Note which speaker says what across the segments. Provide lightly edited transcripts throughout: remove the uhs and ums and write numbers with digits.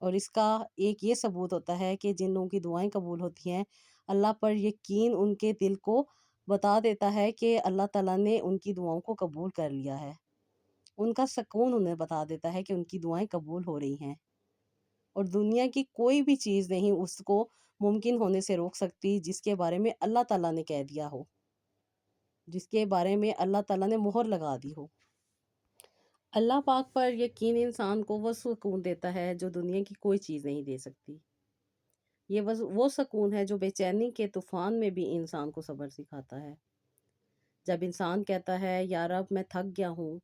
Speaker 1: اور اس کا ایک یہ ثبوت ہوتا ہے کہ جن لوگوں کی دعائیں قبول ہوتی ہیں، اللہ پر یقین ان کے دل کو بتا دیتا ہے کہ اللہ تعالیٰ نے ان کی دعاؤں کو قبول کر لیا ہے۔ ان کا سکون انہیں بتا دیتا ہے کہ ان کی دعائیں قبول ہو رہی ہیں، اور دنیا کی کوئی بھی چیز نہیں اس کو ممکن ہونے سے روک سکتی جس کے بارے میں اللہ تعالیٰ نے کہہ دیا ہو، جس کے بارے میں اللہ تعالیٰ نے مہر لگا دی ہو۔ اللہ پاک پر یقین انسان کو وہ سکون دیتا ہے جو دنیا کی کوئی چیز نہیں دے سکتی۔ یہ وہ سکون ہے جو بے چینی کے طوفان میں بھی انسان کو صبر سکھاتا ہے۔ جب انسان کہتا ہے یا رب میں تھک گیا ہوں،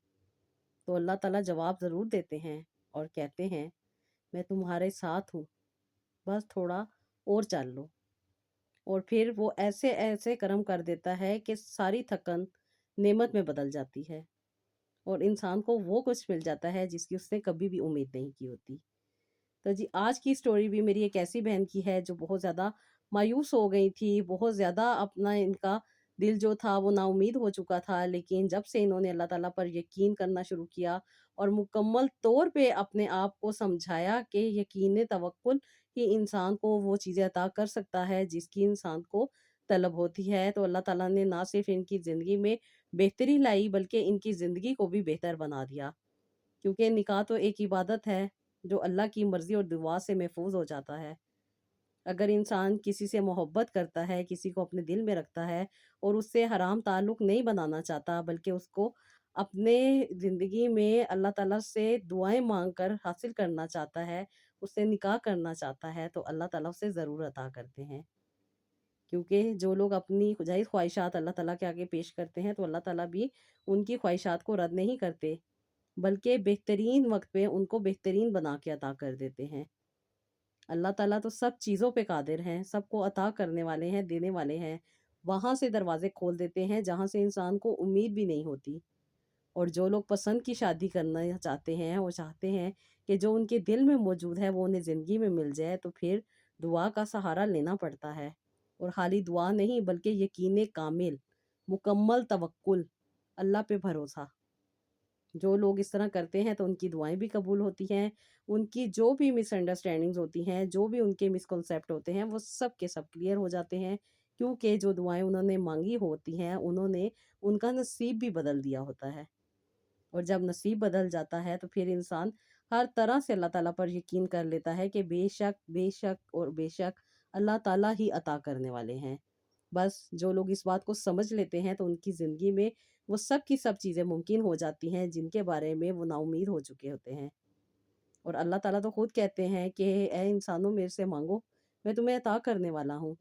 Speaker 1: تو اللہ تعالیٰ جواب ضرور دیتے ہیں اور کہتے ہیں میں تمہارے ساتھ ہوں، بس تھوڑا اور چل لو۔ اور پھر وہ ایسے ایسے کرم کر دیتا ہے کہ ساری تھکن نعمت میں بدل جاتی ہے، اور انسان کو وہ کچھ مل جاتا ہے جس کی اس نے کبھی بھی امید نہیں کی ہوتی۔ تو جی آج کی سٹوری بھی میری ایک ایسی بہن کی ہے جو بہت زیادہ مایوس ہو گئی تھی، بہت زیادہ اپنا ان کا دل جو تھا وہ نا امید ہو چکا تھا، لیکن جب سے انہوں نے اللہ تعالیٰ پر یقین کرنا شروع کیا اور مکمل طور پہ اپنے آپ کو سمجھایا کہ یقین توکل ہی انسان کو وہ چیزیں عطا کر سکتا ہے جس کی انسان کو طلب ہوتی ہے، تو اللہ تعالیٰ نے نہ صرف ان کی زندگی میں بہتری لائی بلکہ ان کی زندگی کو بھی بہتر بنا دیا، کیونکہ نکاح تو ایک عبادت ہے جو اللہ کی مرضی اور دعا سے محفوظ ہو جاتا ہے۔ اگر انسان کسی سے محبت کرتا ہے، کسی کو اپنے دل میں رکھتا ہے اور اس سے حرام تعلق نہیں بنانا چاہتا بلکہ اس کو اپنے زندگی میں اللہ تعالیٰ سے دعائیں مانگ کر حاصل کرنا چاہتا ہے، اس سے نکاح کرنا چاہتا ہے، تو اللہ تعالیٰ اسے ضرور عطا کرتے ہیں، کیونکہ جو لوگ اپنی جائز خواہشات اللہ تعالیٰ کے آگے پیش کرتے ہیں تو اللہ تعالیٰ بھی ان کی خواہشات کو رد نہیں کرتے بلکہ بہترین وقت پہ ان کو بہترین بنا کے عطا کر دیتے ہیں۔ اللہ تعالیٰ تو سب چیزوں پہ قادر ہیں، سب کو عطا کرنے والے ہیں، دینے والے ہیں، وہاں سے دروازے کھول دیتے ہیں جہاں سے انسان کو امید بھی نہیں ہوتی۔ اور جو لوگ پسند کی شادی کرنا چاہتے ہیں، وہ چاہتے ہیں کہ جو ان کے دل میں موجود ہے وہ انہیں زندگی میں مل جائے، تو پھر دعا کا سہارا لینا پڑتا ہے، اور خالی دعا نہیں بلکہ یقین کامل، مکمل توکل، اللہ پہ بھروسہ۔ جو لوگ اس طرح کرتے ہیں تو ان کی دعائیں بھی قبول ہوتی ہیں، ان کی جو بھی مس انڈرسٹینڈنگز ہوتی ہیں، جو بھی ان کے مس کنسیپٹ ہوتے ہیں، وہ سب کے سب کلیئر ہو جاتے ہیں، کیونکہ جو دعائیں انہوں نے مانگی ہوتی ہیں انہوں نے ان کا نصیب بھی بدل دیا ہوتا ہے۔ اور جب نصیب بدل جاتا ہے تو پھر انسان ہر طرح سے اللہ تعالیٰ پر یقین کر لیتا ہے کہ بے شک اور بے شک اللہ تعالیٰ ہی عطا کرنے والے ہیں۔ بس جو لوگ اس بات کو سمجھ لیتے ہیں تو ان کی زندگی میں وہ سب کی سب چیزیں ممکن ہو جاتی ہیں جن کے بارے میں وہ نا امید ہو چکے ہوتے ہیں۔ اور اللہ تعالیٰ تو خود کہتے ہیں کہ اے انسانوں میرے سے مانگو، میں تمہیں عطا کرنے والا ہوں۔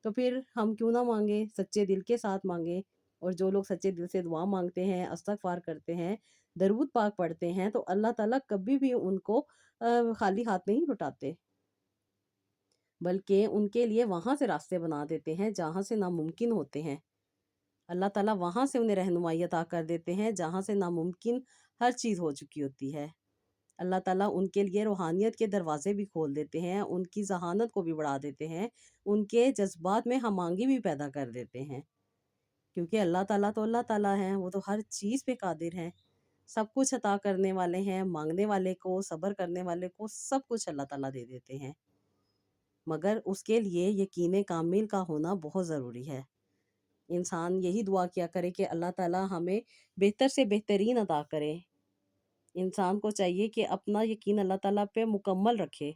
Speaker 1: تو پھر ہم کیوں نہ مانگیں، سچے دل کے ساتھ مانگیں۔ اور جو لوگ سچے دل سے دعا مانگتے ہیں، استغفار کرتے ہیں، درود پاک پڑھتے ہیں، تو اللہ تعالیٰ کبھی بھی ان کو خالی ہاتھ نہیں لوٹاتے، بلکہ ان کے لیے وہاں سے راستے بنا دیتے ہیں جہاں سے ناممکن ہوتے ہیں۔ اللہ تعالیٰ وہاں سے انہیں رہنمائی عطا کر دیتے ہیں جہاں سے ناممکن ہر چیز ہو چکی ہوتی ہے۔ اللہ تعالیٰ ان کے لیے روحانیت کے دروازے بھی کھول دیتے ہیں، ان کی ذہانت کو بھی بڑھا دیتے ہیں، ان کے جذبات میں ہم آہنگی بھی پیدا کر دیتے ہیں، کیونکہ اللہ تعالیٰ ہیں، وہ تو ہر چیز پہ قادر ہیں، سب کچھ عطا کرنے والے ہیں، مانگنے والے کو، صبر کرنے والے کو سب کچھ اللہ تعالیٰ دے دیتے ہیں، مگر اس کے لیے یقین کامل کا ہونا بہت ضروری ہے۔ انسان یہی دعا کیا کرے کہ اللہ تعالیٰ ہمیں بہتر سے بہترین عطا کرے۔ انسان کو چاہیے کہ اپنا یقین اللہ تعالیٰ پہ مکمل رکھے،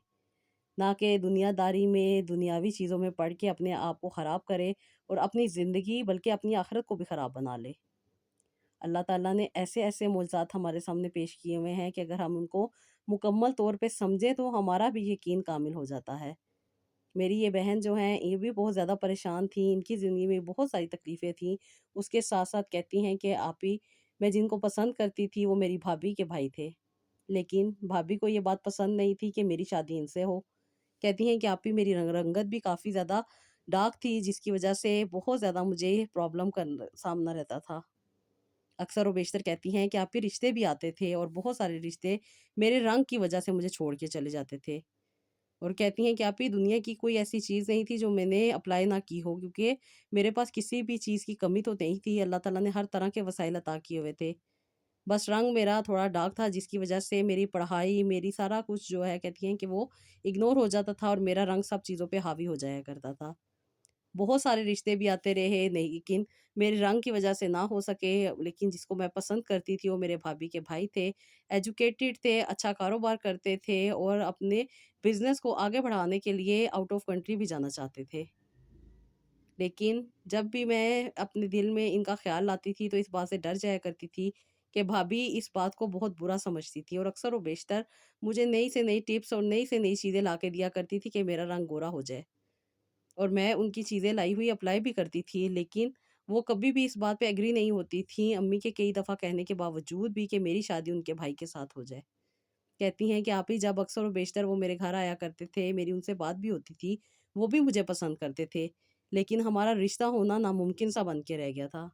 Speaker 1: نہ کہ دنیا داری میں، دنیاوی چیزوں میں پڑھ کے اپنے آپ کو خراب کرے اور اپنی زندگی بلکہ اپنی آخرت کو بھی خراب بنا لے۔ اللہ تعالیٰ نے ایسے ایسے معجزات ہمارے سامنے پیش کیے ہوئے ہیں کہ اگر ہم ان کو مکمل طور پہ سمجھیں تو ہمارا بھی یقین کامل ہو جاتا ہے۔ میری یہ بہن جو ہیں یہ بھی بہت زیادہ پریشان تھیں، ان کی زندگی میں بہت ساری تکلیفیں تھیں، اس کے ساتھ ساتھ کہتی ہیں کہ آپی میں جن کو پسند کرتی تھی وہ میری بھابھی کے بھائی تھے، لیکن بھابھی کو یہ بات پسند نہیں تھی کہ میری شادی ان سے ہو۔ کہتی ہیں کہ آپی میری رنگت بھی کافی زیادہ ڈارک تھی جس کی وجہ سے بہت زیادہ مجھے پرابلم کا سامنا رہتا تھا۔ اکثر و بیشتر کہتی ہیں کہ آپی رشتے بھی آتے تھے اور بہت سارے رشتے میرے رنگ کی وجہ سے مجھے چھوڑ کے چلے جاتے تھے، اور کہتی ہیں کہ آپی دنیا کی کوئی ایسی چیز نہیں تھی جو میں نے اپلائی نہ کی ہو، کیونکہ میرے پاس کسی بھی چیز کی کمی تو نہیں تھی، اللہ تعالیٰ نے ہر طرح کے وسائل عطا کیے ہوئے تھے، بس رنگ میرا تھوڑا ڈارک تھا، جس کی وجہ سے میری پڑھائی، میری سارا کچھ جو ہے کہتی ہیں کہ وہ اگنور ہو جاتا تھا، اور میرا رنگ سب چیزوں پہ حاوی ہو جایا کرتا تھا۔ بہت سارے رشتے بھی آتے رہے لیکن میرے رنگ کی وجہ سے نہ ہو سکے، لیکن جس کو میں پسند کرتی تھی وہ میرے بھابھی کے بھائی تھے، ایجوکیٹڈ تھے، اچھا کاروبار کرتے تھے اور اپنے بزنس کو آگے بڑھانے کے لیے آؤٹ آف کنٹری بھی جانا چاہتے تھے۔ لیکن جب بھی میں اپنے دل میں ان کا خیال لاتی تھی تو اس بات سے ڈر جایا کرتی تھی کہ بھابھی اس بات کو بہت برا سمجھتی تھی، اور اکثر و بیشتر مجھے نئی سے نئی ٹپس اور نئی سے نئی چیزیں لا کے دیا کرتی تھی کہ میرا رنگ گورا ہو جائے، اور میں ان کی چیزیں لائی ہوئی اپلائی بھی کرتی تھی، لیکن وہ کبھی بھی اس بات پہ ایگری نہیں ہوتی تھیں، امی کے کئی دفعہ کہنے کے باوجود بھی، کہ میری شادی ان کے بھائی کے ساتھ ہو جائے۔ کہتی ہیں کہ آپ ہی جب اکثر و بیشتر وہ میرے گھر آیا کرتے تھے، میری ان سے بات بھی ہوتی تھی، وہ بھی مجھے پسند کرتے تھے، لیکن ہمارا رشتہ ہونا ناممکن سا بن کے رہ گیا تھا۔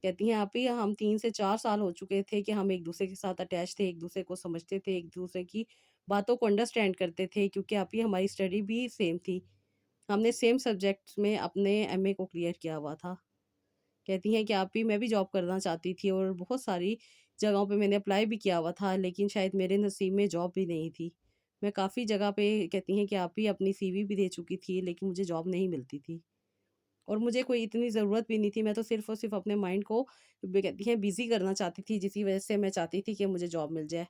Speaker 1: کہتی ہیں آپ ہی ہم 3 سے 4 سال ہو چکے تھے کہ ہم ایک دوسرے کے ساتھ اٹیچ تھے، ایک دوسرے کو سمجھتے تھے، ایک دوسرے کی باتوں کو انڈرسٹینڈ کرتے تھے، کیونکہ آپ ہی ہماری اسٹڈی بھی سیم تھی، ہم نے سیم سبجیکٹس میں اپنے ایم اے کو کلیئر کیا ہوا تھا۔ کہتی ہیں کہ آپ ہی میں بھی جاب کرنا چاہتی تھی اور بہت ساری جگہوں پہ میں نے اپلائی بھی کیا ہوا تھا، لیکن شاید میرے نصیب میں جاب بھی نہیں تھی۔ میں کافی جگہ پہ کہتی ہیں کہ آپ ہی اپنی سی وی بھی دے چکی تھی، لیکن مجھے جاب نہیں ملتی تھی، اور مجھے کوئی اتنی ضرورت بھی نہیں تھی، میں تو صرف اور صرف اپنے مائنڈ کو کہتی ہیں بزی کرنا چاہتی تھی، جس کی وجہ سے میں چاہتی تھی کہ مجھے جاب مل جائے۔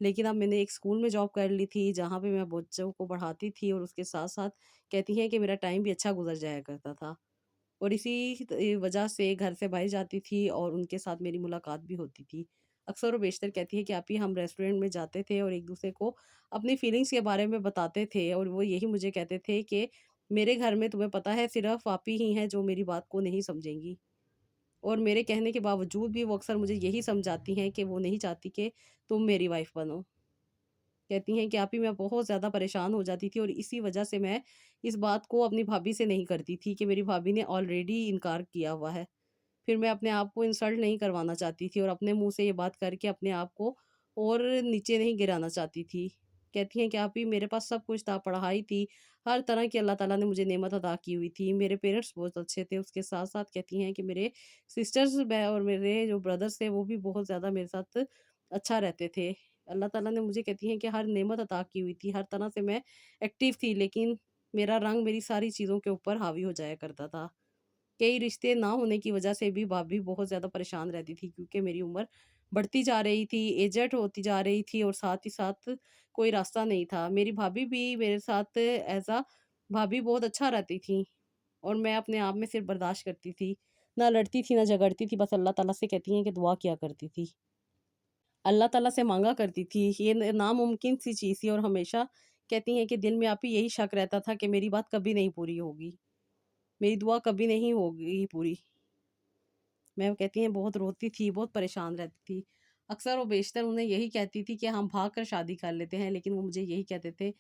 Speaker 1: لیکن اب میں نے ایک اسکول میں جاب کر لی تھی جہاں پہ میں بچوں کو پڑھاتی تھی، اور اس کے ساتھ ساتھ کہتی ہیں کہ میرا ٹائم بھی اچھا گزر جایا کرتا تھا، اور اسی وجہ سے گھر سے باہر جاتی تھی اور ان کے ساتھ میری ملاقات بھی ہوتی تھی۔ اکثر و بیشتر کہتی ہے کہ آپ ہی ہم ریسٹورینٹ میں جاتے تھے اور ایک دوسرے کو اپنی فیلنگس کے بارے میں بتاتے تھے، اور وہ یہی مجھے کہتے تھے کہ میرے گھر میں تمہیں پتہ ہے صرف آپ ہی ہیں جو میری بات کو نہیں سمجھیں گی، اور میرے کہنے کے باوجود بھی وہ اکثر مجھے یہی سمجھاتی ہیں کہ وہ نہیں چاہتی کہ تم میری وائف بنو۔ کہتی ہیں کہ آپ ہی میں بہت زیادہ پریشان ہو جاتی تھی، اور اسی وجہ سے میں اس بات کو اپنی بھابھی سے نہیں کرتی تھی کہ میری بھابھی نے آلریڈی انکار کیا ہوا ہے۔ پھر میں اپنے آپ کو انسلٹ نہیں کروانا چاہتی تھی، اور اپنے منہ سے یہ بات کر کے اپنے آپ کو اور نیچے نہیں گرانا چاہتی تھی۔ کہتی ہیں کہ آپ ہی میرے پاس سب کچھ تھا، پڑھائی تھی، ہر طرح کی اللہ تعالیٰ نے مجھے نعمت عطا کی ہوئی تھی، میرے پیرنٹس بہت اچھے تھے، اس کے ساتھ ساتھ کہتی ہیں کہ میرے سسٹرز اور میرے جو بردرس تھے وہ بھی بہت زیادہ میرے ساتھ اچھا رہتے تھے۔ اللہ تعالیٰ نے مجھے کہتی ہیں کہ ہر نعمت عطا کی ہوئی تھی، ہر طرح سے میں ایکٹیو تھی، لیکن میرا رنگ میری ساری چیزوں کے اوپر حاوی ہو جایا کرتا تھا۔ کئی رشتے نہ ہونے کی وجہ سے بھی بھابھی بہت زیادہ پریشان رہتی تھی، کیونکہ میری عمر بڑھتی جا رہی تھی، ایجڈ ہوتی جا رہی تھی، اور ساتھ ہی ساتھ کوئی راستہ نہیں تھا۔ میری بھابھی بھی میرے ساتھ بھابھی بہت اچھا رہتی تھیں، اور میں اپنے آپ میں صرف برداشت کرتی تھی، نہ لڑتی تھی نہ جھگڑتی تھی، بس اللہ تعالیٰ سے کہتی ہیں کہ دعا کیا کرتی تھی، اللہ تعالیٰ سے مانگا کرتی تھی، یہ ناممکن سی چیز تھی، اور ہمیشہ کہتی ہیں کہ دل میں آپ ہی یہی شک رہتا تھا کہ میری بات کبھی نہیں پوری ہوگی، میری دعا کبھی نہیں ہوگی پوری۔ میں کہتی ہیں بہت روتی تھی، بہت پریشان رہتی تھی، اکثر و بیشتر انہیں یہی کہتی تھی کہ ہم بھاگ کر شادی کر لیتے ہیں، لیکن وہ مجھے یہی کہتے تھے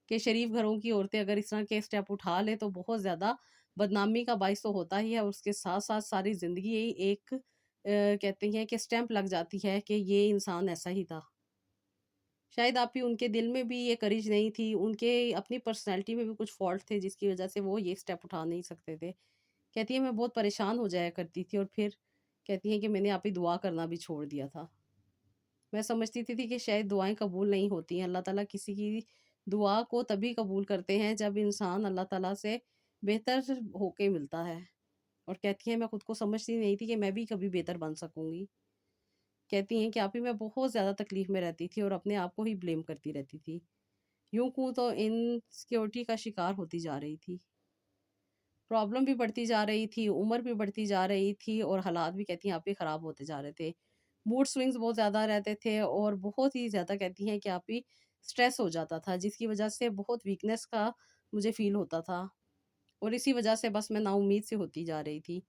Speaker 1: کہ شریف گھروں کی عورتیں اگر اس طرح کے اسٹیپ اٹھا لیں تو بہت زیادہ بدنامی کا باعث تو ہوتا ہی ہے، اور اس کے ساتھ ساتھ ساری زندگی ایک کہتے ہیں کہ اسٹیمپ لگ جاتی ہے کہ یہ انسان ایسا ہی تھا۔ شاید آپ ہی ان کے دل میں بھی یہ کریج نہیں تھی، ان کے اپنی پرسنالٹی میں بھی کچھ فالٹ تھے جس کی وجہ سے وہ یہ اسٹیپ اٹھا نہیں سکتے تھے۔ کہتی ہیں میں بہت پریشان ہو جایا کرتی تھی، اور پھر کہتی ہیں کہ میں نے آپ ہی دعا کرنا بھی چھوڑ دیا تھا۔ میں سمجھتی تھی کہ شاید دعائیں قبول نہیں ہوتی ہیں، اللہ تعالیٰ کسی کی دعا کو تبھی قبول کرتے ہیں جب انسان اللہ تعالیٰ سے بہتر ہو کے ملتا ہے، اور کہتی ہیں میں خود کو سمجھتی نہیں تھی کہ میں بھی کبھی بہتر بن سکوں گی۔ کہتی ہیں کہ آپ ہی میں بہت زیادہ تکلیف میں رہتی تھی، اور اپنے آپ کو ہی بلیم کرتی رہتی تھی، یوں کہوں تو انسیکیورٹی کا شکار ہوتی جا رہی تھی، پرابلم بھی بڑھتی جا رہی تھی، عمر بھی بڑھتی جا رہی تھی، اور حالات بھی کہتی ہیں آپ ہی خراب ہوتے جا رہے تھے، موڈ سوئنگز بہت زیادہ رہتے تھے، اور بہت ہی زیادہ کہتی ہیں کہ آپ ہی اسٹریس ہو جاتا تھا، جس کی وجہ سے بہت ویکنیس کا مجھے فیل ہوتا تھا، اور اسی وجہ سے بس میں نا امید سے ہوتی جا رہی تھی۔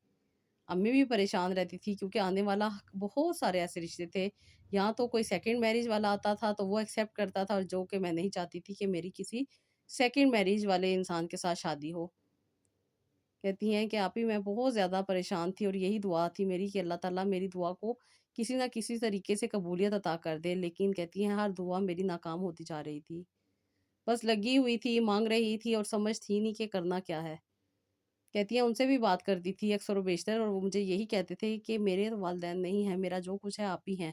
Speaker 1: امی بھی پریشان رہتی تھی، کیونکہ آنے والا بہت سارے ایسے رشتے تھے، یہاں تو کوئی سیکنڈ میرج والا آتا تھا تو وہ ایکسیپٹ کرتا تھا، اور جو کہ میں نہیں چاہتی تھی کہ میری کسی سیکنڈ میرج والے انسان کے ساتھ شادی ہو۔ کہتی ہیں کہ آپ ہی میں بہت زیادہ پریشان تھی، اور یہی دعا تھی میری کہ اللہ تعالیٰ میری دعا کو کسی نہ کسی طریقے سے قبولیت عطا کر دے، لیکن کہتی ہیں ہر دعا میری ناکام ہوتی جا رہی تھی، بس لگی ہوئی تھی، مانگ رہی تھی، اور سمجھ تھی نہیں کہ کرنا کیا ہے۔ کہتی ہیں ان سے بھی بات کرتی تھی اکثر و بیشتر، اور وہ مجھے یہی کہتے تھے کہ میرے والدین نہیں ہیں، میرا جو کچھ ہے آپ ہی ہیں،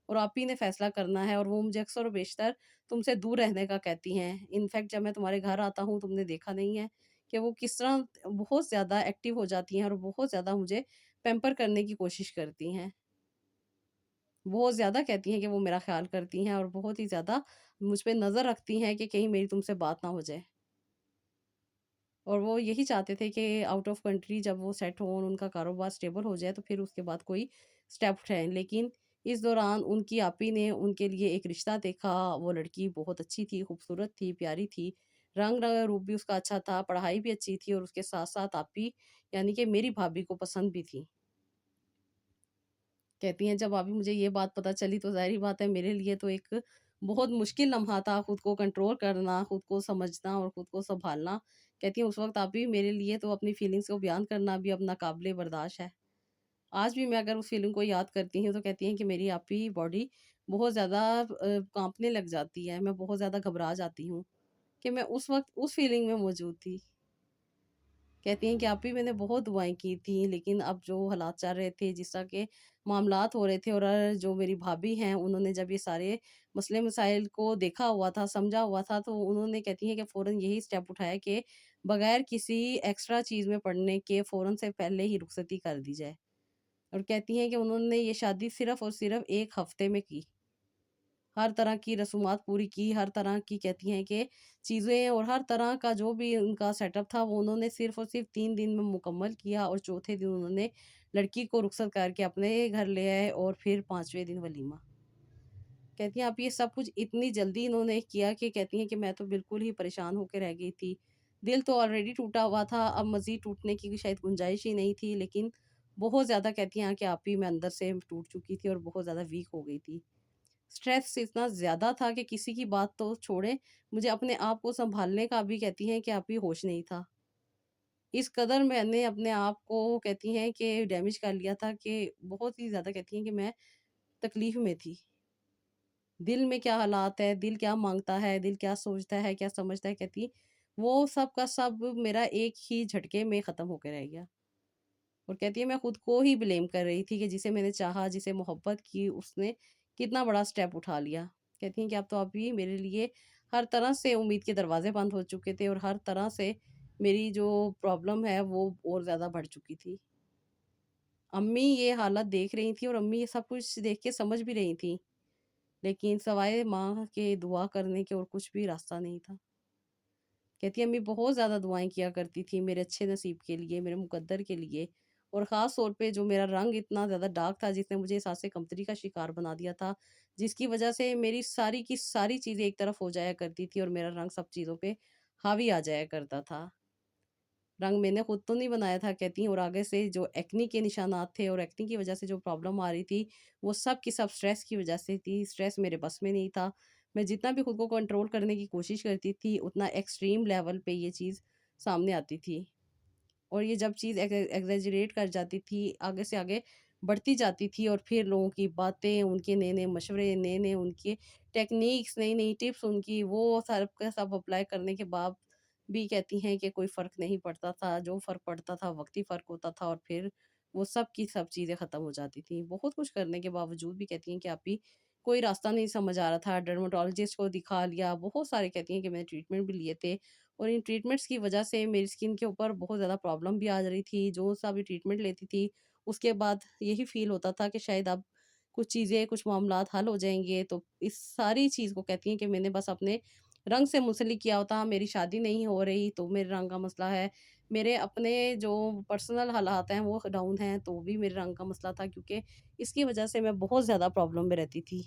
Speaker 1: اور آپ ہی نے فیصلہ کرنا ہے، اور وہ مجھے اکثر و بیشتر تم سے دور رہنے کا کہتی ہیں۔ انفیکٹ جب میں تمہارے گھر آتا ہوں تم نے دیکھا نہیں ہے کہ وہ کس طرح بہت زیادہ ایکٹیو ہو جاتی ہیں اور بہت زیادہ مجھے پیمپر کرنے کی کوشش کرتی ہیں۔ بہت زیادہ کہتی ہیں کہ وہ میرا خیال کرتی ہیں اور بہت ہی زیادہ مجھ پہ نظر رکھتی ہیں کہ کہیں میری تم سے بات نہ ہو جائے۔ اور وہ یہی چاہتے تھے کہ آؤٹ آف کنٹری جب وہ سیٹ ہوں، ان کا کاروبار اسٹیبل ہو جائے تو پھر اس کے بعد کوئی اسٹیپ اٹھائیں، لیکن اس دوران ان کی آپی نے ان کے لیے ایک رشتہ دیکھا۔ وہ لڑکی بہت اچھی تھی، خوبصورت تھی، پیاری تھی، رنگ روپ بھی اس کا اچھا تھا، پڑھائی بھی اچھی تھی، اور اس کے ساتھ ساتھ آپی یعنی کہ میری بھابھی کو پسند بھی تھی۔ کہتی ہیں جب ابھی مجھے یہ بات پتہ چلی تو ظاہری بات ہے میرے لیے تو ایک بہت مشکل لمحہ تھا، خود کو کنٹرول کرنا، خود کو سمجھنا اور خود کو سنبھالنا۔ کہتی ہیں اس وقت ابھی میرے لیے تو اپنی فیلنگز کو بیان کرنا بھی اب ناقابل برداشت ہے۔ آج بھی میں اگر اس فیلنگ کو یاد کرتی ہوں تو کہتی ہیں کہ میری آپ کی باڈی بہت زیادہ کانپنے لگ جاتی ہے، میں بہت زیادہ گھبرا جاتی ہوں کہ میں اس وقت اس فیلنگ میں موجود تھی۔ کہتی ہیں کہ آپ ہی میں نے بہت دعائیں کی تھیں، لیکن اب جو حالات چل رہے تھے، جس طرح کے معاملات ہو رہے تھے، اور جو میری بھابھی ہیں انہوں نے جب یہ سارے مسئلے مسائل کو دیکھا ہوا تھا، سمجھا ہوا تھا، تو انہوں نے کہتی ہیں کہ فوراً یہی سٹیپ اٹھایا کہ بغیر کسی ایکسٹرا چیز میں پڑنے کے فوراً سے پہلے ہی رخصتی کر دی جائے۔ اور کہتی ہیں کہ انہوں نے یہ شادی صرف اور صرف 1 ہفتے میں کی، ہر طرح کی رسومات پوری کی، ہر طرح کی کہتی ہیں کہ چیزیں اور ہر طرح کا جو بھی ان کا سیٹ اپ تھا وہ انہوں نے صرف اور صرف 3 دن میں مکمل کیا، اور چوتھے دن انہوں نے لڑکی کو رخصت کر کے اپنے گھر لے آئے، اور پھر 5ویں دن ولیمہ۔ کہتی ہیں اب یہ سب کچھ اتنی جلدی انہوں نے کیا کہ کہتی ہیں کہ میں تو بالکل ہی پریشان ہو کے رہ گئی تھی۔ دل تو آلریڈی ٹوٹا ہوا تھا، اب مزید ٹوٹنے کی شاید گنجائش ہی نہیں تھی، لیکن بہت زیادہ کہتی ہیں کہ آپ ہی میں اندر سے ٹوٹ چکی تھی اور بہت زیادہ ویک ہو گئی تھی۔ سٹریس اتنا زیادہ تھا کہ کسی کی بات تو چھوڑیں، مجھے اپنے آپ کو سنبھالنے کا بھی کہتی ہیں کہ آپ ہی ہوش نہیں تھا۔ اس قدر میں نے اپنے آپ کو کہتی ہیں کہ ڈیمیج کر لیا تھا کہ بہت ہی زیادہ کہتی ہیں کہ میں تکلیف میں تھی۔ دل میں کیا حالات ہے، دل کیا مانگتا ہے، دل کیا سوچتا ہے، کیا سمجھتا ہے، کہتی وہ سب کا سب میرا ایک ہی جھٹکے میں ختم ہو کے رہ گیا۔ اور کہتی ہے میں خود کو ہی بلیم کر رہی تھی کہ جسے میں نے چاہا، جسے محبت کی، اس نے کتنا بڑا سٹیپ اٹھا لیا۔ کہتی ہیں کہ اب تو ابھی میرے لیے ہر طرح سے امید کے دروازے بند ہو چکے تھے، اور ہر طرح سے میری جو پرابلم ہے وہ اور زیادہ بڑھ چکی تھی۔ امی یہ حالت دیکھ رہی تھی اور امی یہ سب کچھ دیکھ کے سمجھ بھی رہی تھی، لیکن سوائے ماں کے دعا کرنے کے اور کچھ بھی راستہ نہیں تھا۔ کہتی ہے امی بہت زیادہ دعائیں کیا کرتی تھی میرے اچھے نصیب کے لیے، میرے مقدر کے لیے، اور خاص طور پہ جو میرا رنگ اتنا زیادہ ڈارک تھا جس نے مجھے احساس کمتری کا شکار بنا دیا تھا، جس کی وجہ سے میری ساری کی ساری چیزیں ایک طرف ہو جایا کرتی تھی اور میرا رنگ سب چیزوں پہ حاوی آ جایا کرتا تھا۔ رنگ میں نے خود تو نہیں بنایا تھا کہتی ہیں، اور آگے سے جو ایکنی کے نشانات تھے اور ایکنی کی وجہ سے جو پرابلم آ رہی تھی وہ سب کی سب سٹریس کی وجہ سے تھی۔ سٹریس میرے بس میں نہیں تھا، میں جتنا بھی خود کو کنٹرول کرنے کی کوشش کرتی تھی اتنا ایکسٹریم لیول پہ یہ چیز سامنے آتی تھی، اور یہ جب چیز ایگزیجریٹ کر جاتی تھی، آگے سے آگے بڑھتی جاتی تھی، اور پھر لوگوں کی باتیں، ان کے نئے نئے مشورے، نئے نئے ان کے ٹیکنیکس، نئی نئی ٹپس ان کی، وہ سب کا سب اپلائی کرنے کے بعد بھی کہتی ہیں کہ کوئی فرق نہیں پڑتا تھا، جو فرق پڑتا تھا وقتی فرق ہوتا تھا، اور پھر وہ سب کی سب چیزیں ختم ہو جاتی تھیں۔ بہت کچھ کرنے کے باوجود بھی کہتی ہیں کہ آپ ہی کوئی راستہ نہیں سمجھ آ رہا تھا، ڈرماٹولوجسٹ کو دکھا لیا، بہت سارے کہتی ہیں کہ میں نے ٹریٹمنٹ بھی لیے تھے، اور ان ٹریٹمنٹس کی وجہ سے میری اسکن کے اوپر بہت زیادہ پرابلم بھی آ رہی تھی۔ جو سا بھی ٹریٹمنٹ لیتی تھی اس کے بعد یہی فیل ہوتا تھا کہ شاید اب کچھ چیزیں، کچھ معاملات حل ہو جائیں گے، تو اس ساری چیز کو کہتی ہیں کہ میں نے بس اپنے رنگ سے منسلک کیا ہوتا، میری شادی نہیں ہو رہی تو میرے رنگ کا مسئلہ ہے، میرے اپنے جو پرسنل حالات ہیں وہ ڈاؤن ہیں تو بھی میرے رنگ کا مسئلہ تھا، کیونکہ اس کی وجہ سے میں بہت زیادہ پرابلم میں رہتی تھی۔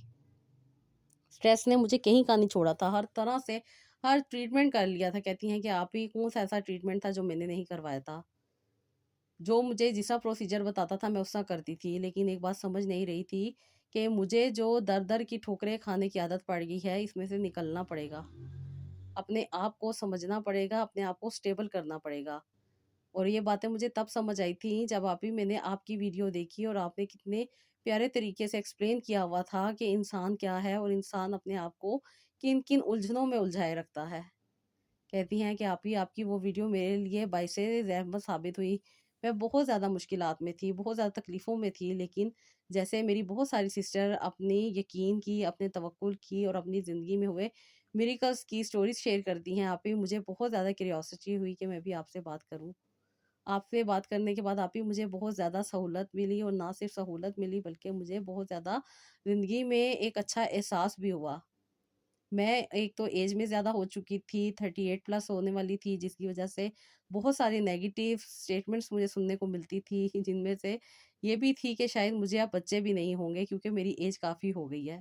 Speaker 1: سٹریس نے مجھے کہیں کا نہیں چھوڑا تھا، ہر طرح سے ہر ٹریٹمنٹ کر لیا تھا۔ کہتی ہیں کہ آپ ہی کون سا ایسا ٹریٹمنٹ تھا جو میں نے نہیں کروایا تھا، جو مجھے جیسا پروسیجر بتاتا تھا میں اسا کرتی تھی، لیکن ایک بات سمجھ نہیں رہی تھی کہ مجھے جو در در کی ٹھوکریں کھانے کی عادت پڑ گئی ہے اس میں سے نکلنا پڑے گا، اپنے آپ کو سمجھنا پڑے گا، اپنے آپ کو سٹیبل کرنا پڑے گا۔ اور یہ باتیں مجھے تب سمجھ آئی تھیں جب آپ ہی میں نے آپ کی ویڈیو دیکھی، اور آپ نے کتنے پیارے طریقے سے ایکسپلین کیا ہوا تھا کہ انسان کیا ہے، اور انسان اپنے آپ کو کن کن الجھنوں میں الجھائے رکھتا ہے۔ کہتی ہیں کہ آپ ہی آپ کی وہ ویڈیو میرے لیے باعث رحمت ثابت ہوئی، میں بہت زیادہ مشکلات میں تھی، بہت زیادہ تکلیفوں میں تھی، لیکن جیسے میری بہت ساری سسٹر اپنی یقین کی، اپنے توکل کی اور اپنی زندگی میں ہوئے میریکلز کی سٹوریز شیئر کرتی ہیں، آپ ہی مجھے بہت زیادہ کیوریوسٹی ہوئی کہ میں بھی آپ سے بات کروں۔ آپ سے بات کرنے کے بعد آپ ہی مجھے بہت زیادہ سہولت ملی، اور نہ صرف سہولت ملی بلکہ مجھے بہت زیادہ زندگی میں ایک اچھا احساس بھی ہوا۔ میں ایک تو ایج میں زیادہ ہو چکی تھی، 38 پلس ہونے والی تھی، جس کی وجہ سے بہت سارے نیگیٹیو اسٹیٹمنٹس مجھے سننے کو ملتی تھی، جن میں سے یہ بھی تھی کہ شاید مجھے اب بچے بھی نہیں ہوں گے کیونکہ میری ایج کافی ہو گئی ہے۔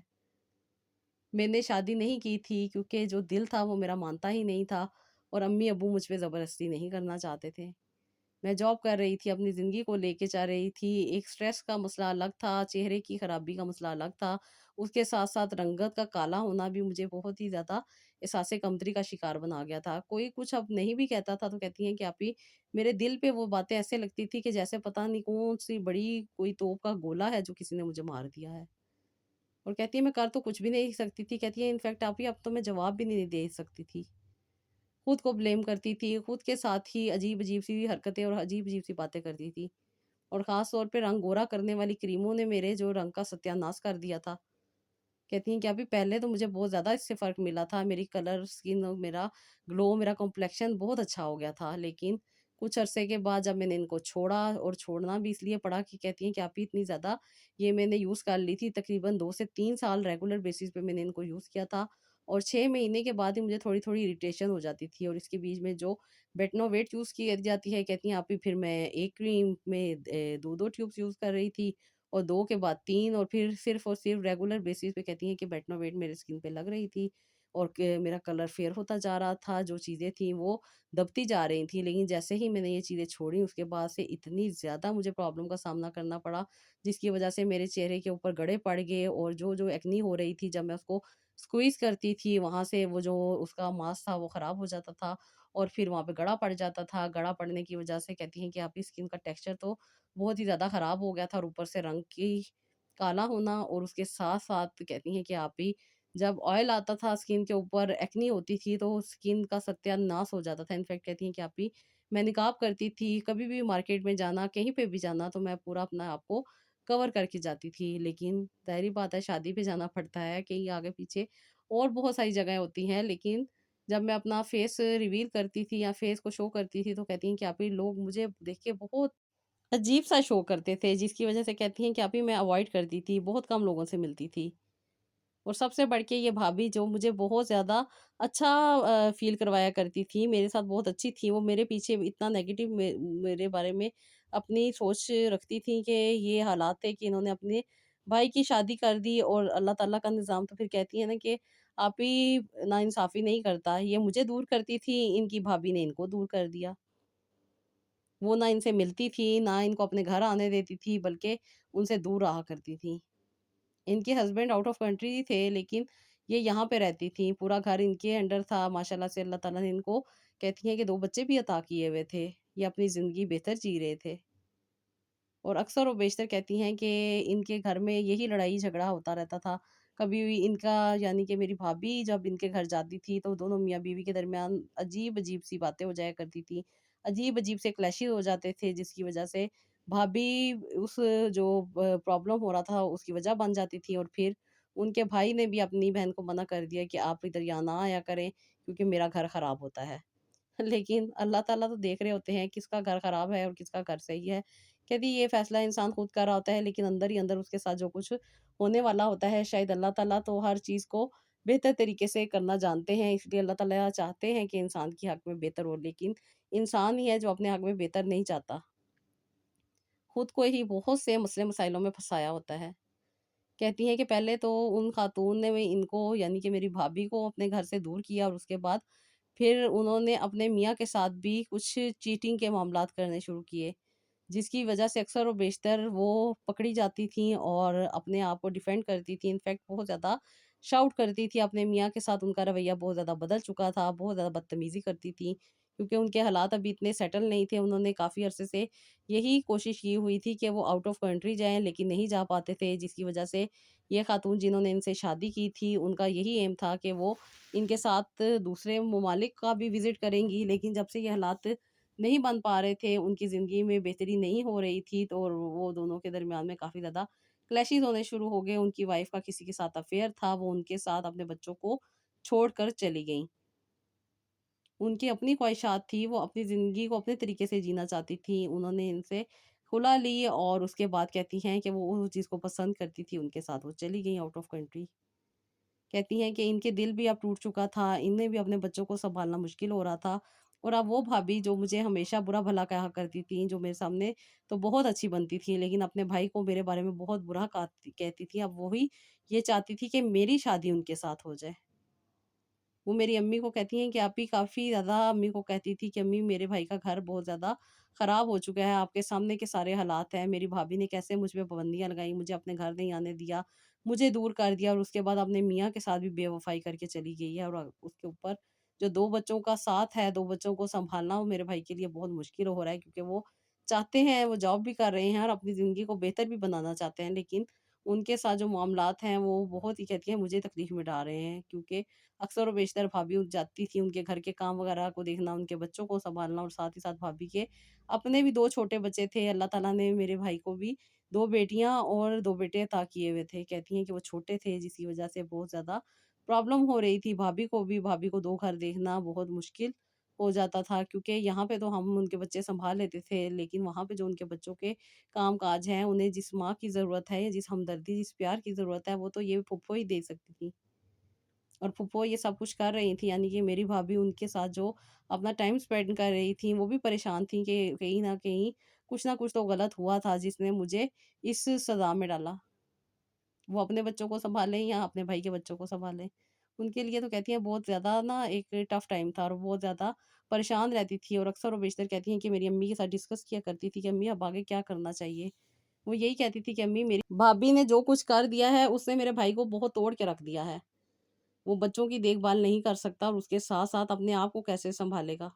Speaker 1: میں نے شادی نہیں کی تھی کیونکہ جو دل تھا وہ میرا مانتا ہی نہیں تھا، اور امی ابو مجھ پہ زبردستی نہیں کرنا چاہتے تھے۔ میں جاب کر رہی تھی، اپنی زندگی کو لے کے چل رہی تھی، ایک سٹریس کا مسئلہ الگ تھا، چہرے کی خرابی کا مسئلہ الگ تھا، اس کے ساتھ ساتھ رنگت کا کالا ہونا بھی مجھے بہت ہی زیادہ احساس کمتری کا شکار بنا گیا تھا۔ کوئی کچھ اب نہیں بھی کہتا تھا تو کہتی ہیں کہ آپی میرے دل پہ وہ باتیں ایسے لگتی تھی کہ جیسے پتہ نہیں کون سی بڑی کوئی توپ کا گولا ہے جو کسی نے مجھے مار دیا ہے۔ اور کہتی ہے میں کر تو کچھ بھی نہیں سکتی تھی، کہتی ہے انفیکٹ آپی اب تو میں جواب بھی نہیں دے سکتی تھی۔ خود کو بلیم کرتی تھی، خود کے ساتھ ہی عجیب عجیب سی حرکتیں اور عجیب عجیب سی باتیں کرتی تھی، اور خاص طور پہ رنگ گورا کرنے والی کریموں نے میرے جو رنگ کا ستیہ ناش کر دیا تھا۔ کہتی ہیں کہ ابھی پہلے تو مجھے بہت زیادہ اس سے فرق ملا تھا، میری کلر سکن، میرا گلو، میرا کمپلیکشن بہت اچھا ہو گیا تھا، لیکن کچھ عرصے کے بعد جب میں نے ان کو چھوڑا، اور چھوڑنا بھی اس لیے پڑا کہ کہتی ہیں کہ آپ ہی اتنی زیادہ یہ میں نے یوز کر لی تھی، تقریباً 2 سے 3 سال ریگولر بیسس پہ میں نے ان کو یوز کیا تھا، اور 6 مہینے کے بعد ہی مجھے تھوڑی تھوڑی اریٹیشن ہو جاتی تھی، اور اس کے بیچ میں جو بیٹنو ویٹ یوز کی جاتی ہے، کہتی ہیں آپ ہی پھر میں ایک کریم میں 2 ٹیوبس یوز کر رہی تھی، اور 2 کے بعد 3، اور پھر صرف اور صرف ریگولر بیسس پہ کہتی ہیں کہ بیٹنو ویٹ میرے اسکن پہ لگ رہی تھی، اور کہ میرا کلر فیئر ہوتا جا رہا تھا، جو چیزیں تھیں وہ دبتی جا رہی تھیں، لیکن جیسے ہی میں نے یہ چیزیں چھوڑی اس کے بعد سے اتنی زیادہ مجھے پرابلم کا سامنا کرنا پڑا، جس کی وجہ سے میرے چہرے کے اوپر گڑے پڑ گئے، اور جو ایکنی ہو رہی تھی جب میں اس کو سکویز کرتی تھی وہاں سے وہ جو اس کا ماس تھا وہ خراب ہو جاتا تھا، اور پھر وہاں پہ گڑا پڑ جاتا تھا، گڑا پڑنے کی وجہ سے کہتی ہیں کہ آپ کی اسکن کا ٹیکسچر تو بہت ہی زیادہ خراب ہو گیا تھا، اور اوپر سے رنگ کی کالا ہونا، اور اس کے ساتھ ساتھ کہتی ہیں کہ آپ ہی جب آئل آتا تھا اسکن کے اوپر، ایکنی ہوتی تھی تو اسکن کا ستیہ ناش ہو جاتا تھا۔ انفیکٹ کہتی ہیں کہ آپ ہی میں نقاب کرتی تھی، کبھی بھی مارکیٹ میں جانا، کہیں پہ بھی جانا تو میں پورا اپنا آپ کو کور کر کے جاتی تھی، لیکن ظاہری بات ہے شادی پہ جانا پڑتا ہے، کہیں آگے پیچھے اور بہت ساری جگہیں ہوتی ہیں، لیکن جب میں اپنا فیس ریویل کرتی تھی یا فیس کو شو کرتی تھی تو کہتی ہیں کہ آپ ہی لوگ مجھے دیکھ کے بہت عجیب سا شو کرتے تھے، جس کی وجہ سے کہتی ہیں کہ آپ ہی میں اوائڈ کرتی تھی، بہت کم لوگوں سے ملتی تھی، اور سب سے بڑھ کے یہ بھابھی جو مجھے بہت زیادہ اچھا فیل کروایا کرتی تھی، میرے ساتھ بہت اچھی تھی، وہ میرے پیچھے اتنا نیگیٹو میرے بارے میں اپنی سوچ رکھتی تھیں کہ یہ حالات تھے کہ انہوں نے اپنے بھائی کی شادی کر دی، اور اللہ تعالیٰ کا نظام تو پھر کہتی ہے نا کہ آپ ہی ناانصافی نہیں کرتا، یہ مجھے دور کرتی تھی، ان کی بھابھی نے ان کو دور کر دیا، وہ نہ ان سے ملتی تھی، نہ ان کو اپنے گھر آنے دیتی تھی، بلکہ ان سے دور رہا کرتی تھی۔ ان کے ہسبینڈ آؤٹ آف کنٹری تھے، لیکن یہ یہاں پہ رہتی تھیں، پورا گھر ان کے انڈر تھا، ماشاءاللہ سے اللہ تعالیٰ نے ان کو کہتی ہیں کہ 2 بچے بھی عطا کیے ہوئے تھے، یہ اپنی زندگی بہتر جی رہے تھے، اور اکثر و بیشتر کہتی ہیں کہ ان کے گھر میں یہی لڑائی جھگڑا ہوتا رہتا تھا، کبھی بھی ان کا یعنی کہ میری بھابھی جب ان کے گھر جاتی تھی تو دونوں میاں بیوی کے درمیان عجیب عجیب سی باتیں ہو جایا کرتی تھی، عجیب عجیب سے کلیشز ہو جاتے تھے، جس کی وجہ سے بھابھی اس جو پرابلم ہو رہا تھا اس کی وجہ بن جاتی تھی، اور پھر ان کے بھائی نے بھی اپنی بہن کو منع کر دیا کہ آپ ادھر یہاں نہ آیا کریں کیونکہ میرا گھر خراب ہوتا ہے، لیکن اللہ تعالیٰ تو دیکھ رہے ہوتے ہیں کس کا گھر خراب ہے اور کس کا گھر صحیح ہے، کہتی یہ فیصلہ انسان خود کر رہا ہوتا ہے، لیکن اندر ہی اندر اس کے ساتھ جو کچھ ہونے والا ہوتا ہے شاید اللہ تعالیٰ تو ہر چیز کو بہتر طریقے سے کرنا جانتے ہیں، اس لیے اللہ تعالیٰ چاہتے ہیں کہ انسان کی حق میں بہتر ہو، لیکن انسان ہی ہے جو اپنے حق میں بہتر نہیں چاہتا، خود کو ہی بہت سے مسئلے مسائلوں میں پھنسایا ہوتا ہے۔ کہتی ہیں کہ پہلے تو ان خاتون نے ان کو یعنی کہ میری بھابھی کو اپنے گھر سے دور کیا، اور اس کے بعد پھر انہوں نے اپنے میاں کے ساتھ بھی کچھ چیٹنگ کے معاملات کرنے شروع کیے، جس کی وجہ سے اکثر و بیشتر وہ پکڑی جاتی تھیں اور اپنے آپ کو ڈیفینڈ کرتی تھیں، انفیکٹ بہت زیادہ شاؤٹ کرتی تھی اپنے میاں کے ساتھ، ان کا رویہ بہت زیادہ بدل چکا تھا، بہت زیادہ بدتمیزی کرتی تھیں، کیونکہ ان کے حالات ابھی اتنے سیٹل نہیں تھے، انہوں نے کافی عرصے سے یہی کوشش کی ہوئی تھی کہ وہ آؤٹ آف کنٹری جائیں، لیکن نہیں جا پاتے تھے، جس کی وجہ سے یہ خاتون جنہوں نے ان سے شادی کی تھی ان کا یہی ایم تھا کہ وہ ان کے ساتھ دوسرے ممالک کا بھی وزٹ کریں گی، لیکن جب سے یہ حالات نہیں بن پا رہے تھے، ان کی زندگی میں بہتری نہیں ہو رہی تھی، تو وہ دونوں کے درمیان میں کافی زیادہ کلیشز ہونے شروع ہو گئے۔ ان کی وائف کا کسی کے ساتھ افیئر تھا، وہ ان کے ساتھ اپنے بچوں کو چھوڑ کر چلی گئیں۔ ان کی اپنی خواہشات تھی، وہ اپنی زندگی کو اپنے طریقے سے جینا چاہتی تھیں۔ انہوں نے ان سے خلا لی اور اس کے بعد کہتی ہیں کہ وہ اس چیز کو پسند کرتی تھی، ان کے ساتھ وہ چلی گئیں آؤٹ آف کنٹری۔ کہتی ہیں کہ ان کے دل بھی اب ٹوٹ چکا تھا، انہیں بھی اپنے بچوں کو سنبھالنا مشکل ہو رہا تھا، اور اب وہ بھابھی جو مجھے ہمیشہ برا بھلا کہا کرتی تھیں، جو میرے سامنے تو بہت اچھی بنتی تھی لیکن اپنے بھائی کو میرے بارے میں بہت برا کہتی تھی، اب وہی یہ چاہتی تھی کہ میری شادی ان کے ساتھ ہو جائے۔ وہ میری امی کو کہتی ہیں کہ آپ ہی کافی زیادہ امی کو کہتی تھی کہ امی میرے بھائی کا گھر بہت زیادہ خراب ہو چکا ہے، آپ کے سامنے کے سارے حالات ہیں، میری بھابھی نے کیسے مجھ پہ پابندیاں لگائیں، مجھے اپنے گھر نہیں آنے دیا، مجھے دور کر دیا، اور اس کے بعد اپنے میاں کے ساتھ بھی بے وفائی کر کے چلی گئی ہے، اور اس کے اوپر جو 2 بچوں کا ساتھ ہے، 2 بچوں کو سنبھالنا وہ میرے بھائی کے لیے بہت مشکل ہو رہا ہے، کیونکہ وہ چاہتے ہیں، وہ جاب بھی کر رہے ہیں اور اپنی زندگی کو بہتر بھی بنانا چاہتے ہیں، لیکن ان کے ساتھ جو معاملات ہیں وہ بہت ہی کہتی ہیں مجھے تکلیف میں ڈال رہے ہیں، کیونکہ اکثر و بیشتر بھابھی جاتی تھی ان کے گھر کے کام وغیرہ کو دیکھنا، ان کے بچوں کو سنبھالنا، اور ساتھ ہی ساتھ بھابھی کے اپنے بھی 2 چھوٹے بچے تھے۔ اللہ تعالیٰ نے میرے بھائی کو بھی 2 بیٹیاں اور 2 بیٹے عطا کیے ہوئے تھے۔ کہتی ہیں کہ وہ چھوٹے تھے جس کی وجہ سے بہت زیادہ پرابلم ہو رہی تھی بھابھی کو بھی، بھابھی کو 2 گھر دیکھنا بہت مشکل ہو جاتا تھا، کیونکہ یہاں پہ تو ہم ان کے بچے سنبھال لیتے تھے، لیکن وہاں پہ جو ان کے بچوں کے کام کاج ہیں، انہیں جس ماں کی ضرورت ہے یا جس ہمدردی، جس پیار کی ضرورت ہے، وہ تو یہ پھپھو ہی دے سکتی تھی، اور پھپھو یہ سب کچھ کر رہی تھی، یعنی کہ میری بھابھی ان کے ساتھ جو اپنا ٹائم سپینڈ کر رہی تھی، وہ بھی پریشان تھیں کہ کہیں نہ کہیں کچھ نہ کچھ تو غلط ہوا تھا جس نے مجھے اس سزا میں ڈالا، وہ اپنے بچوں کو سنبھالیں یا اپنے بھائی کے بچوں کو سنبھالیں۔ ان کے لیے تو کہتی ہیں بہت زیادہ نا ایک ٹف ٹائم تھا، اور بہت زیادہ پریشان رہتی تھی، اور اکثر و بیشتر کہتی ہیں کہ میری امی کے ساتھ ڈسکس کیا کرتی تھی کہ امی اب آگے کیا کرنا چاہیے۔ وہ یہی کہتی تھی کہ امی میری بھابھی نے جو کچھ کر دیا ہے اس نے میرے بھائی کو بہت توڑ کے رکھ دیا ہے، وہ بچوں کی دیکھ بھال نہیں کر سکتا اور اس کے ساتھ ساتھ اپنے آپ کو کیسے سنبھالے گا۔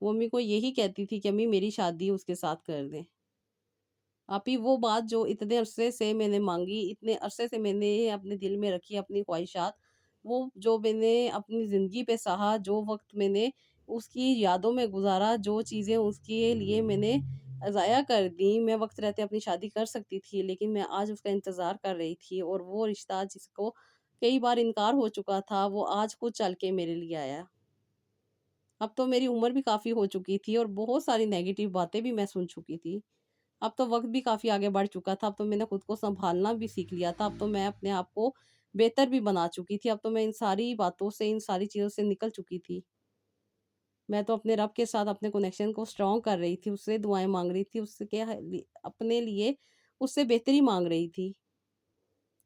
Speaker 1: وہ امی کو یہی کہتی تھی کہ امی میری شادی اس کے ساتھ کر دیں۔ آپ ہی وہ بات جو اتنے عرصے سے میں نے مانگی، اتنے عرصے سے میں نے اپنے دل میں رکھی اپنی خواہشات، وہ جو میں نے اپنی زندگی پہ سہا، جو وقت میں نے اس کی یادوں میں گزارا، جو چیزیں اس کے لیے میں نے ضائع کر دیں، میں وقت رہتے اپنی شادی کر سکتی تھی، لیکن میں آج اس کا انتظار کر رہی تھی، اور وہ رشتہ جس کو کئی بار انکار ہو چکا تھا، وہ آج خود چل کے میرے لیے آیا۔ اب تو میری عمر بھی کافی ہو چکی تھی اور بہت ساری نیگیٹو باتیں بھی میں سن چکی تھی۔ اب تو وقت بھی کافی آگے بڑھ چکا تھا، اب تو میں نے خود کو سنبھالنا بھی سیکھ لیا تھا، اب تو میں اپنے آپ کو بہتر بھی بنا چکی تھی، اب تو میں ان ساری باتوں سے، ان ساری چیزوں سے نکل چکی تھی۔ میں تو اپنے رب کے ساتھ اپنے کنیکشن کو اسٹرانگ کر رہی تھی، اس سے دعائیں مانگ رہی تھی، اس کے اپنے لیے اس سے بہتری مانگ رہی تھی۔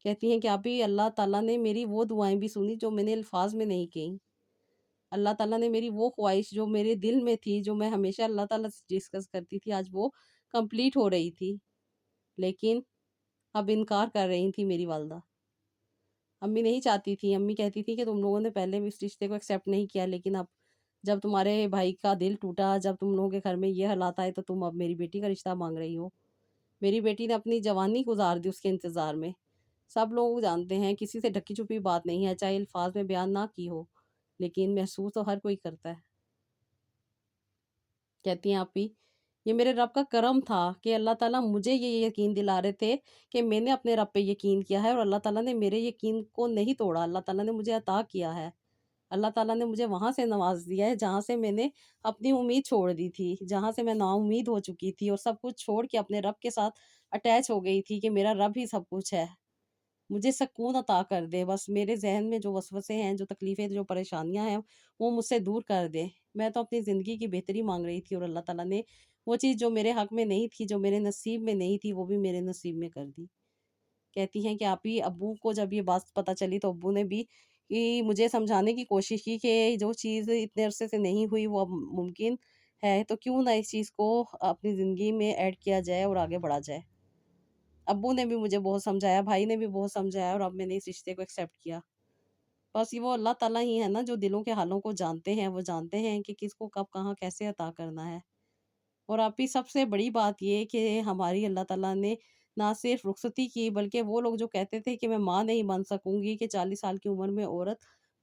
Speaker 1: کہتی ہیں کہ آپ ہی اللہ تعالیٰ نے میری وہ دعائیں بھی سنی جو میں نے الفاظ میں نہیں کہیں۔ اللہ تعالیٰ نے میری وہ خواہش جو میرے دل میں تھی، جو میں ہمیشہ اللہ تعالیٰ سے ڈسکس کرتی تھی، آج وہ کمپلیٹ ہو رہی تھی، لیکن اب انکار کر رہی تھی میری والدہ۔ امی نہیں چاہتی تھی، امی کہتی تھی کہ تم لوگوں نے پہلے بھی اس رشتے کو ایکسیپٹ نہیں کیا، لیکن اب جب تمہارے بھائی کا دل ٹوٹا، جب تم لوگوں کے گھر میں یہ حالات آئے، تو تم اب میری بیٹی کا رشتہ مانگ رہی ہو۔ میری بیٹی نے اپنی جوانی گزار دی اس کے انتظار میں۔ سب لوگ جانتے ہیں کسی سے ڈھکی چھپی بات نہیں ہے، چاہے الفاظ میں بیان نہ کی ہو، لیکن محسوس تو ہر کوئی کرتا ہے۔ کہتی ہیں آپ ہی یہ میرے رب کا کرم تھا کہ اللہ تعالیٰ مجھے یہ یقین دلا رہے تھے کہ میں نے اپنے رب پہ یقین کیا ہے، اور اللہ تعالیٰ نے میرے یقین کو نہیں توڑا، اللہ تعالیٰ نے مجھے عطا کیا ہے۔ اللہ تعالیٰ نے مجھے وہاں سے نواز دیا ہے جہاں سے میں نے اپنی امید چھوڑ دی تھی، جہاں سے میں نا امید ہو چکی تھی اور سب کچھ چھوڑ کے اپنے رب کے ساتھ اٹیچ ہو گئی تھی کہ میرا رب ہی سب کچھ ہے، مجھے سکون عطا کر دے، بس میرے ذہن میں جو وسوسے ہیں، جو تکلیفیں، جو پریشانیاں ہیں، وہ مجھ سے دور کر دے۔ میں تو اپنی زندگی کی بہتری مانگ رہی تھی، اور اللہ تعالیٰ نے وہ چیز جو میرے حق میں نہیں تھی، جو میرے نصیب میں نہیں تھی، وہ بھی میرے نصیب میں کر دی۔ کہتی ہیں کہ آپ ہی ابو کو جب یہ بات پتہ چلی تو ابو نے بھی مجھے سمجھانے کی کوشش کی کہ جو چیز اتنے عرصے سے نہیں ہوئی وہ اب ممکن ہے، تو کیوں نہ اس چیز کو اپنی زندگی میں ایڈ کیا جائے اور آگے بڑھا جائے۔ ابو نے بھی مجھے بہت سمجھایا، بھائی نے بھی بہت سمجھایا، اور اب میں نے اس رشتے کو ایکسیپٹ کیا۔ بس یہ وہ اللہ تعالیٰ ہی ہے نا جو دلوں کے حالوں کو جانتے ہیں، وہ جانتے ہیں کہ کس کو کب کہاں کیسے عطا کرنا ہے۔ اور آپ کی سب سے بڑی بات یہ کہ ہماری اللہ تعالیٰ نے نہ صرف رخصتی کی، بلکہ وہ لوگ جو کہتے تھے کہ میں ماں نہیں بن سکوں گی، کہ 40 سال کی عمر میں عورت